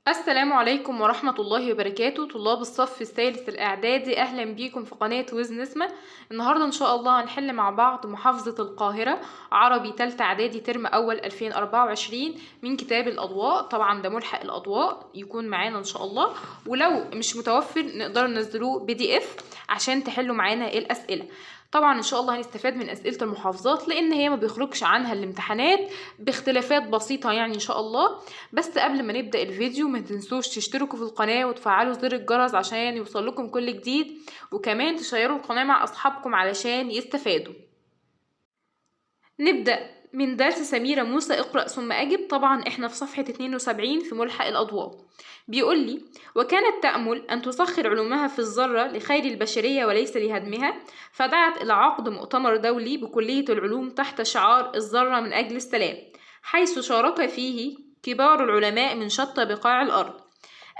السلام عليكم ورحمة الله وبركاته. طلاب الصف الثالث الإعدادي، أهلا بيكم في قناة وز نسمة. النهاردة إن شاء الله هنحل مع بعض محافظة القاهرة عربي تالتة إعدادي ترم أول 2024 من كتاب الأضواء. طبعا ده ملحق الأضواء يكون معانا إن شاء الله، ولو مش متوفر نقدر ننزلوه PDF عشان تحلوا معانا الأسئلة. طبعا ان شاء الله هنستفاد من اسئله المحافظات لان هي ما بيخرجش عنها الامتحانات باختلافات بسيطه يعني ان شاء الله. بس قبل ما نبدا الفيديو ما تنسوش تشتركوا في القناه وتفعلوا زر الجرس عشان يوصل لكم كل جديد، وكمان تشيروا القناه مع اصحابكم علشان يستفادوا. نبدأ من درس سميرة موسى اقرأ ثم أجب. طبعا احنا في صفحة 72 في ملحق الأضواء. بيقول لي: وكانت تأمل أن تسخر علومها في الذرة لخير البشرية وليس لهدمها، فدعت إلى عقد مؤتمر دولي بكلية العلوم تحت شعار الذرة من أجل السلام، حيث شارك فيه كبار العلماء من شتى بقاع الأرض.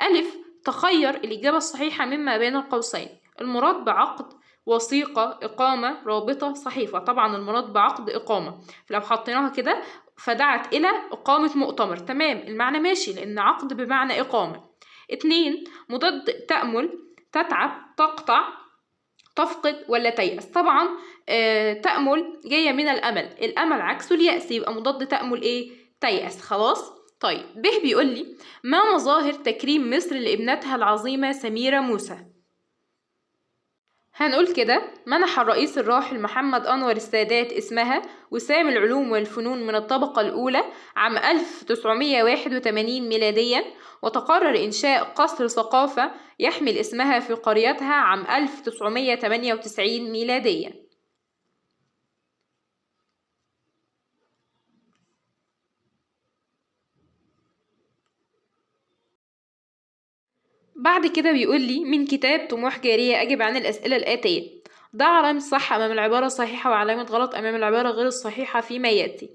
ألف، تخير الإجابة الصحيحة مما بين القوسين. المراد بعقد وثيقة، إقامة، رابطة، صحيفة. طبعا المراد بعقد إقامة، لو حطيناها كده فدعت إلى إقامة مؤتمر. تمام، المعنى ماشي لأن عقد بمعنى إقامة. 2، مضاد تأمل، تتعب، تقطع، تفقد ولا تيأس. طبعا تأمل جاية من الأمل، الأمل عكسه اليأس، يبقى مضاد تأمل إيه؟ تيأس. خلاص. طيب ب بيقول لي: ما مظاهر تكريم مصر لابنتها العظيمة سميرة موسى؟ هنقول كده: منح الرئيس الراحل محمد أنور السادات اسمها وسام العلوم والفنون من الطبقة الأولى عام 1981 ميلاديا، وتقرر إنشاء قصر ثقافة يحمل اسمها في قريتها عام 1998 ميلاديا. بعد كده بيقول لي: من كتاب طموح جارية أجب عن الأسئلة الآتية. ضع علامة صح أمام العبارة الصحيحة وعلامة غلط أمام العبارة غير الصحيحة فيما يأتي.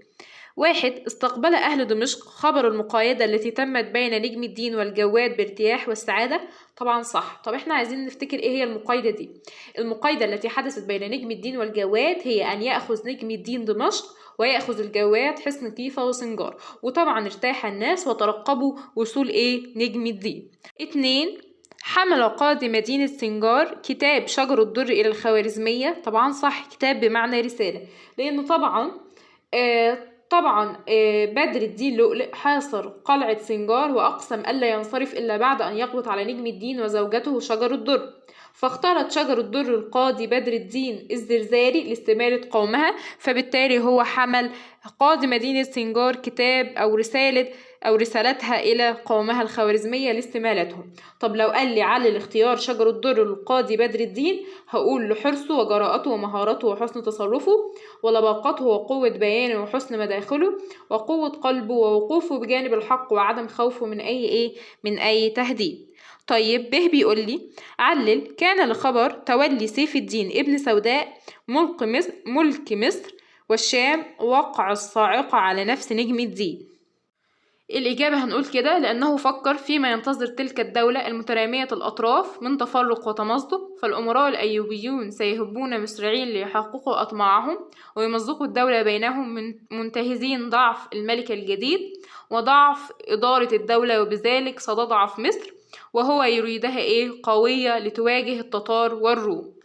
1، استقبل أهل دمشق خبر المقايضة التي تمت بين نجم الدين والجواد بارتياح والسعادة. طبعا صح. طب احنا عايزين نفتكر ايه هي المقايضة دي. المقايضة التي حدثت بين نجم الدين والجواد هي أن يأخذ نجم الدين دمشق ويأخذ الجواد حصن كيفة وسنجار، وطبعا ارتاح الناس وترقبوا وصول نجم الدين. 2، حمل قاضي مدينة سنجار كتاب شجر الدر إلى الخوارزمية. طبعا صح، كتاب بمعنى رسالة، لأنه طبعا بدر الدين لؤلؤ حاصر قلعة سنجار وأقسم ألا ينصرف إلا بعد أن يقبض على نجم الدين وزوجته شجر الدر، فاختارت شجر الدر القاضي بدر الدين الزرزاري لاستمالة قومها، فبالتالي هو حمل قاضي مدينة سنجار كتاب أو رسالتها إلى قومها الخوارزمية لاستمالتهم. طب لو قال لي علل اختيار شجر الدر للقاضي بدر الدين، هقول لحرصه وجراءته ومهارته وحسن تصرفه ولباقته وقوة بيانه وحسن مداخله وقوة قلبه ووقوفه بجانب الحق وعدم خوفه من أي تهديد. طيب ب بيقول لي: علل كان لخبر تولي سيف الدين ابن سوداء ملك مصر والشام وقع الصاعقة على نفس نجم الدين. الإجابة هنقول كده: لأنه فكر فيما ينتظر تلك الدولة المترامية الأطراف من تفرق وتمزق، فالأمراء الأيوبيون سيهبون مسرعين ليحققوا أطماعهم ويمزقوا الدولة بينهم من منتهزين ضعف الملك الجديد وضعف إدارة الدولة، وبذلك ستضعف مصر وهو يريدها قوية لتواجه التتار والروم.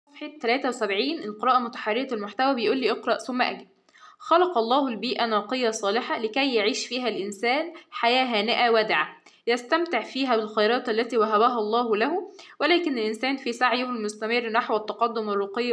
صفحة 73 القراءة متحررة المحتوى. بيقول لي: اقرأ ثم أجب. خلق الله البيئة نقية صالحة لكي يعيش فيها الإنسان حياة هانئة وادعة يستمتع فيها بالخيرات التي وهبها الله له، ولكن الإنسان في سعيه المستمر نحو التقدم والرقي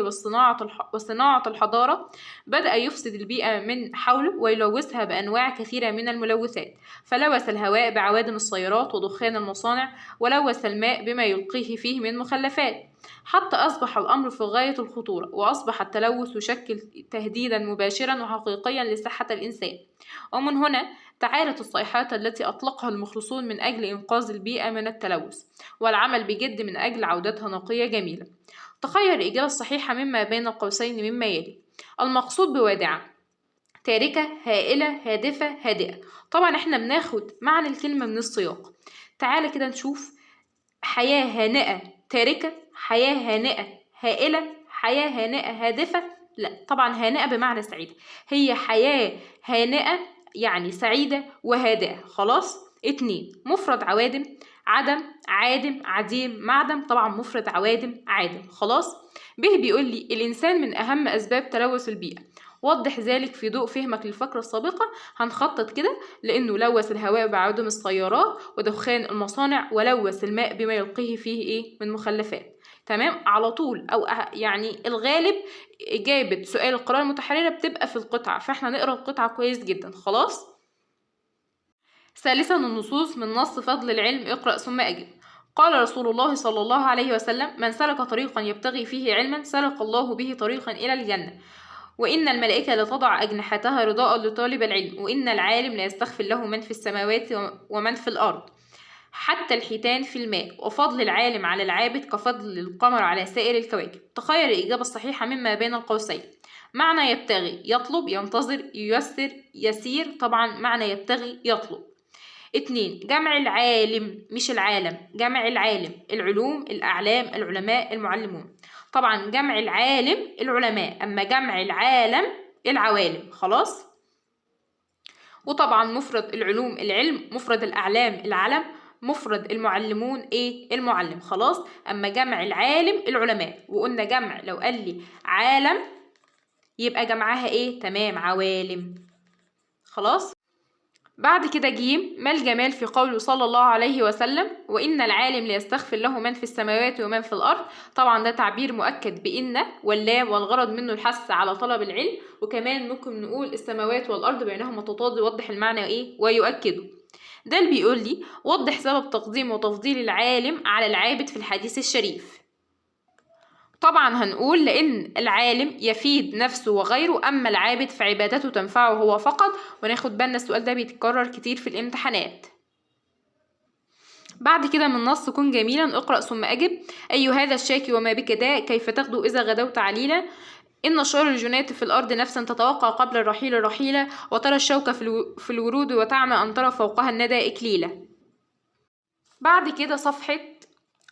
وصناعة الحضارة بدأ يفسد البيئة من حوله ويلوثها بأنواع كثيرة من الملوثات، فلوث الهواء بعوادم السيارات ودخان المصانع، ولوث الماء بما يلقيه فيه من مخلفات، حتى أصبح الأمر في غاية الخطورة، وأصبح التلوث يشكل تهديدا مباشرا وحقيقيا لصحة الإنسان. ومن هنا تعالت الصيحات التي أطلقها المخلصون من أجل إنقاذ البيئة من التلوث والعمل بجد من أجل عودتها نقية جميلة. تخير الإجابة الصحيحة مما بين القوسين مما يلي. المقصود بوادعة: تاركة، هائلة، هادفة، هادئة. طبعا احنا بناخد معنى الكلمة من السياق. تعالى كده نشوف: حياة هانئة تاركة، حياة هانئة هائلة، حياة هانئة هادفة؟ لا طبعا هانئة بمعنى سعيدة، هي حياة هانئة يعني سعيدة وهادئة. خلاص. 2 مفرد عوادم، عدم، عادم، عديم، معدم، طبعا مفرد عوادم عادم. خلاص. ب بيقول لي الإنسان من أهم أسباب تلوث البيئة، وضح ذلك في ضوء فهمك للفقرة السابقة. هنخطط كده لأنه لوث الهواء بعودم السيارات ودخان المصانع، ولوث الماء بما يلقيه فيه إيه من مخلفات. تمام على طول، أو يعني الغالب إجابة سؤال القراءة المتحررة بتبقى في القطعة، فإحنا نقرأ القطعة كويس جدا. خلاص. ثالثا النصوص من نص فضل العلم اقرأ ثم أجب. قال رسول الله صلى الله عليه وسلم من سلك طريقا يبتغي فيه علما سلك الله به طريقا إلى الجنة، وإن الملائكة لتضع أجنحتها رضاء لطالب العلم، وإن العالم لا يستغفر له من في السماوات ومن في الأرض حتى الحيتان في الماء، وفضل العالم على العابد كفضل القمر على سائر الكواكب. تخير الإجابة الصحيحة مما بين القوسين. معنى يبتغي يطلب، ينتظر، ييسر، يسير، طبعا معنى يبتغي يطلب. 2 جمع العالم مش العالم، جمع العالم العلوم، الأعلام، العلماء، المعلمون. طبعا جمع العالم العلماء، أما جمع العالم العوالم. خلاص. وطبعا مفرد العلوم العلم، مفرد الأعلام العلم، مفرد المعلمون ايه المعلم. خلاص. أما جمع العالم العلماء، وقلنا جمع لو قال لي عالم يبقى جمعها ايه؟ تمام عوالم. خلاص. بعد كده جيم ما الجمال في قوله صلى الله عليه وسلم وإن العالم ليستغفر له من في السماوات ومن في الأرض. طبعا ده تعبير مؤكد بإن واللام، والغرض منه الحث على طلب العلم، وكمان ممكن نقول السماوات والأرض بينهما تضاد يوضح المعنى إيه ويؤكده. ده اللي بيقول لي وضح سبب تقديم وتفضيل العالم على العابد في الحديث الشريف. طبعا هنقول لأن العالم يفيد نفسه وغيره، أما العابد فعبادته تنفعه هو فقط، وناخد بالنا السؤال ده بيتكرر كتير في الامتحانات. بعد كده من نص كن جميلا اقرأ ثم أجب. أي هذا الشاكي وما بك داء كيف تغدو إذا غدوت عليلا، إن شر الجنات في الأرض نفسا تتوقع قبل الرحيل رحيلا، وترى الشوك في الورود وتعمى أن ترى فوقها الندى إكليلا. بعد كده صفحة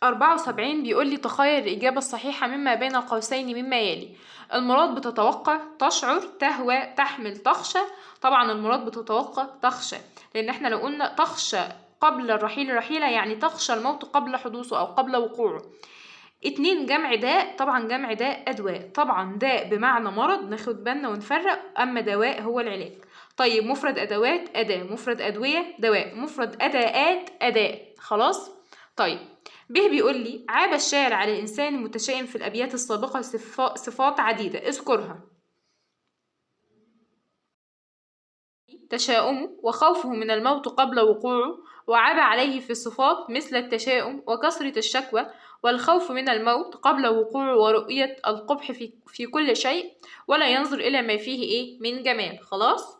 74 بيقول لي تخير الإجابة الصحيحة مما بين القوسين مما يلي. المراد بتتوقع، تشعر، تهوى، تحمل، تخشى. طبعا المراد بتتوقع تخشى، لأن احنا لو قلنا تخشى قبل الرحيل رحيلة يعني تخشى الموت قبل حدوثه أو قبل وقوعه. 2 جمع داء، طبعا جمع داء أدواء، طبعا داء بمعنى مرض ناخد بالنا ونفرق، أما دواء هو العلاج. طيب مفرد أدوات أداة، مفرد أدوية دواء، مفرد أداءات أداء. خلاص. طيب ب بيقول لي عاب الشاعر على الإنسان المتشائم في الأبيات السابقة صفات عديدة اذكرها. تشاؤمه وخوفه من الموت قبل وقوعه، وعاب عليه في الصفات مثل التشاؤم وكثرة الشكوى والخوف من الموت قبل وقوعه ورؤية القبح في كل شيء، ولا ينظر إلى ما فيه إيه من جمال. خلاص.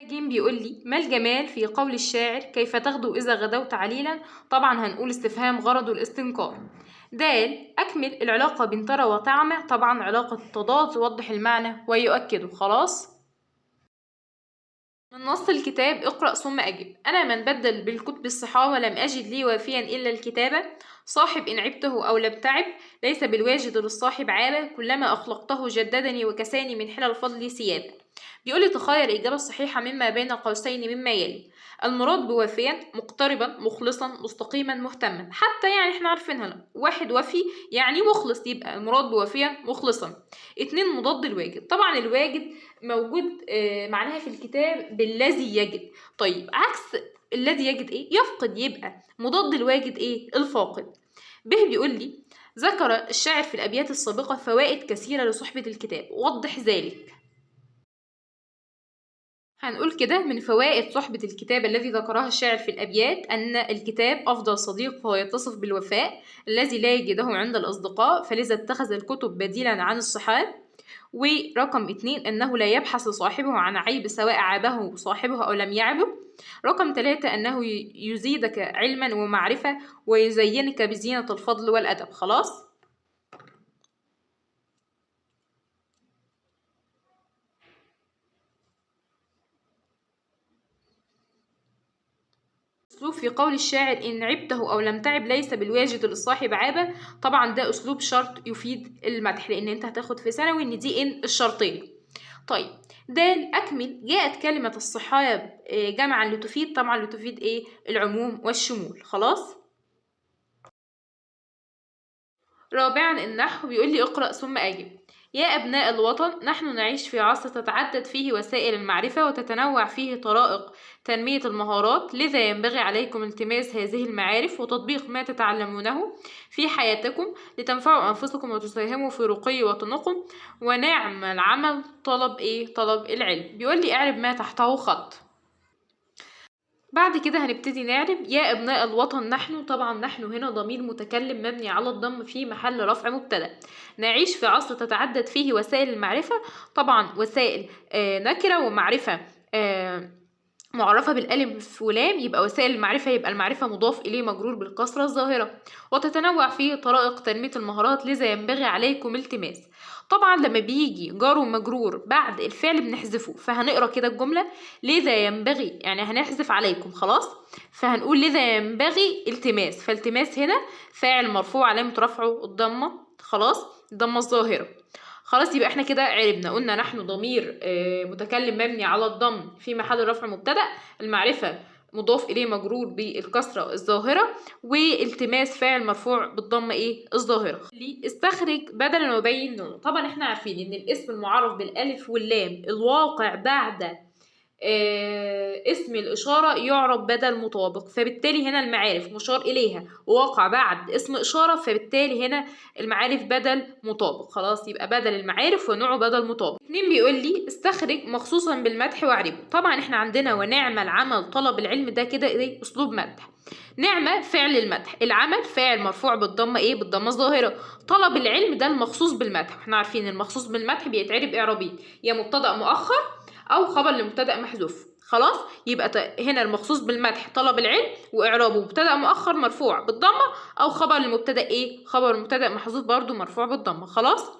جيم بيقول لي ما الجمال في قول الشاعر كيف تغدو إذا غدوت عليلا. طبعا هنقول استفهام غرضه الاستنكار. دال أكمل العلاقة بين ترى وتعمى، طبعا علاقة تضاد توضح المعنى ويؤكده. خلاص. من نص الكتاب اقرأ ثم أجب. أنا من بدل بالكتب الصحابة لم أجد لي وافيا إلا الكتابة، صاحب إن عبته أو لم تعب ليس بالواجد للصاحب عابة، كلما أخلقته جددني وكساني من حلى الفضل ثيابا. بيقولي تخير الإجابة الصحيحة مما بين قوسين مما يلي. المراد بوافيا مقتربا مخلصا مستقيما مهتما، حتى يعني احنا عارفينها واحد وفي يعني مخلص، يبقى المراد بوافيا مخلصا. 2 مضاد الواجد، طبعا الواجد موجود معناها في الكتاب بالذي يجد. طيب عكس الذي يجد ايه؟ يفقد، يبقى مضاد الواجد ايه؟ الفاقد. به بيقول لي ذكر الشاعر في الأبيات السابقة فوائد كثيرة لصحبة الكتاب، وضح ذلك. هنقول كده من فوائد صحبة الكتاب الذي ذكرها الشاعر في الأبيات أن الكتاب أفضل صديق، فهو يتصف بالوفاء الذي لا يجده عند الأصدقاء، فلذا اتخذ الكتب بديلا عن الصحاب. ورقم 2 أنه لا يبحث صاحبه عن عيب سواء عابه صاحبه أو لم يعبه. رقم 3 أنه يزيدك علما ومعرفة ويزينك بزينة الفضل والأدب. خلاص. أسلوب في قول الشاعر إن عبته أو لم تعب ليس بالواجد للصاحب عابة. طبعا ده أسلوب شرط يفيد المدح، لأن أنت هتاخد في ثانوي إن دي إن الشرطية. طيب أكمل. جاءت كلمة الصحاب جمعا لتفيد، طبعا لتفيد إيه؟ العموم والشمول. خلاص. رابعا النحو، بيقول لي اقرأ ثم أجب. يا أبناء الوطن، نحن نعيش في عصر تتعدد فيه وسائل المعرفة وتتنوع فيه طرائق تنمية المهارات، لذا ينبغي عليكم التماس هذه المعارف وتطبيق ما تتعلمونه في حياتكم لتنفعوا أنفسكم وتساهموا في رقي وطنكم، ونعم العمل طلب طلب العلم. بيقول لي اعرب ما تحته خط. بعد كده هنبتدي نعرب. يا أبناء الوطن، نحن، طبعا نحن هنا ضمير متكلم مبني على الضم في محل رفع مبتدأ. نعيش في عصر تتعدد فيه وسائل المعرفة، طبعا وسائل نكرة، ومعرفة معرفة بالألف ولام، يبقى وسائل المعرفة، يبقى المعرفة مضاف إليه مجرور بالكسرة الظاهرة. وتتنوع فيه طرائق تنمية المهارات، لذا ينبغي عليكم التماس. طبعا لما بيجي جار ومجرور بعد الفعل بنحذفه، فهنقرا كده الجملة لذا ينبغي، يعني هنحذف عليكم خلاص، فهنقول لذا ينبغي التماس. فالتماس هنا فاعل مرفوع علامة رفعه الضمة، خلاص، الضمة الظاهرة. خلاص، يبقى احنا كده عربنا. قلنا نحن ضمير متكلم مبني على الضم في محل رفع مبتدأ، المعرفة مضاف إليه مجرور بالكسرة الظاهرة، والتماس فاعل مرفوع بالضمة الظاهرة. استخرج بدلا وبين نون. طبعا احنا عارفين ان الاسم المعرف بالالف واللام الواقع بعد اسم الإشارة يعرب بدل مطابق، فبالتالي هنا المعارف مشار إليها وواقع بعد اسم إشارة، فبالتالي هنا المعارف بدل مطابق. خلاص، يبقى بدل المعارف ونوعه بدل مطابق. 2 بيقول لي استخرج مخصوصا بالمدح واعربه. طبعا احنا عندنا ونعم العمل طلب العلم، ده كده أسلوب مدح. نعمة فعل المدح، العمل فاعل مرفوع بالضمة بالضمة الظاهرة، طلب العلم ده المخصوص بالمدح. احنا عارفين المخصوص بالمدح بيتعرب إعرابين، يا مبتدأ مؤخر أو خبر لمبتدأ محذوف. خلاص، يبقى هنا المخصوص بالمدح طلب العلم وإعرابه مبتدأ مؤخر مرفوع بالضمة، أو خبر لمبتدأ خبر مبتدأ محذوف برضو مرفوع بالضمة. خلاص.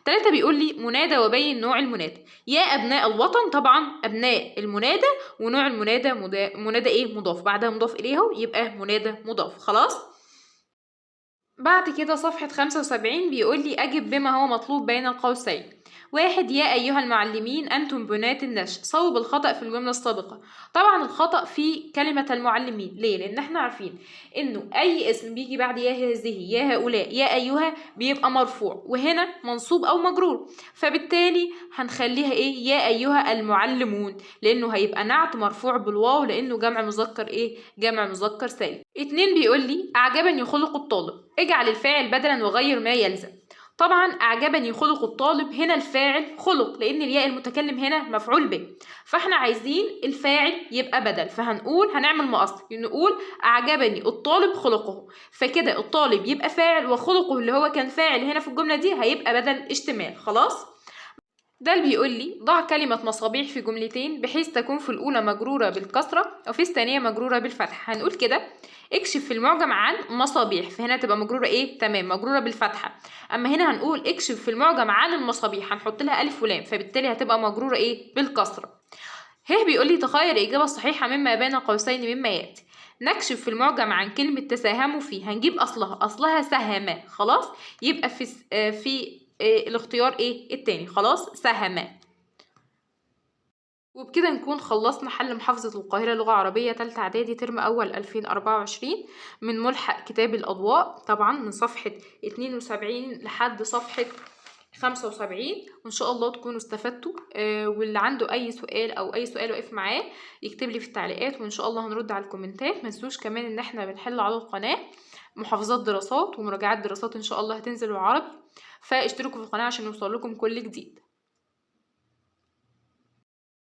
3 بيقول لي منادى وبين نوع المنادى. يا أبناء الوطن، طبعا أبناء المنادى، ونوع المنادى منادى مضاف، بعدها مضاف إليه يبقى منادى مضاف. خلاص. بعد كده صفحة 75 بيقول لي أجب بما هو مطلوب بين القوسين. 1 يا أيها المعلمين أنتم بناة النشء. صوب الخطأ في الجملة السابقة. طبعا الخطأ في كلمة المعلمين. ليه؟ لأن احنا عارفين إنه أي اسم بيجي بعد يا هذه يا هؤلاء يا أيها بيبقى مرفوع، وهنا منصوب أو مجرور، فبالتالي هنخليها يا أيها المعلمون، لأنه هيبقى نعت مرفوع بالواو، لأنه جمع مذكر جمع مذكر سالم. 2 بيقول لي أعجبني خلق الطالب. اجعل الفاعل بدلا وغير ما يلزم. طبعا أعجبني خلق الطالب، هنا الفاعل خلق لأن الياء المتكلم هنا مفعول به، فاحنا عايزين الفاعل يبقى بدل، فهنقول هنعمل مقص، نقول أعجبني الطالب خلقه، فكده الطالب يبقى فاعل وخلقه اللي هو كان فاعل هنا في الجملة دي هيبقى بدل اشتمال. خلاص. ده اللي بيقول لي ضع كلمة مصابيح في جملتين بحيث تكون في الأولى مجرورة بالكسرة وفي الثانية مجرورة بالفتحة. هنقول كده اكشف في المعجم عن مصابيح، فهنا تبقى مجرورة تمام مجرورة بالفتحة. أما هنا هنقول اكشف في المعجم عن المصابيح، هنحط لها ألف ولام، فبالتالي هتبقى مجرورة بالكسرة. بيقول لي تخير الإجابة الصحيحة مما بين قوسين مما يأتي. نكشف في المعجم عن كلمة تساهموا فيه، هنجيب أصلها سهم. خلاص، يبقى في الاختيار التاني. خلاص، سهم. وبكده نكون خلصنا حل محافظة القاهرة لغة عربية تالتة إعدادي ترم أول 2024 من ملحق كتاب الأضواء، طبعا من صفحة 72 لحد صفحة 75، وإن شاء الله تكونوا استفدتوا. واللي عنده أي سؤال أو أي سؤال واقف معاه يكتب لي في التعليقات، وإن شاء الله هنرد على الكومنتات. ما تنسوش كمان إن احنا بنحل على القناة محافظات دراسات ومراجعات دراسات إن شاء الله هتنزل بالعربي، فاشتركوا في القناة عشان يوصل لكم كل جديد.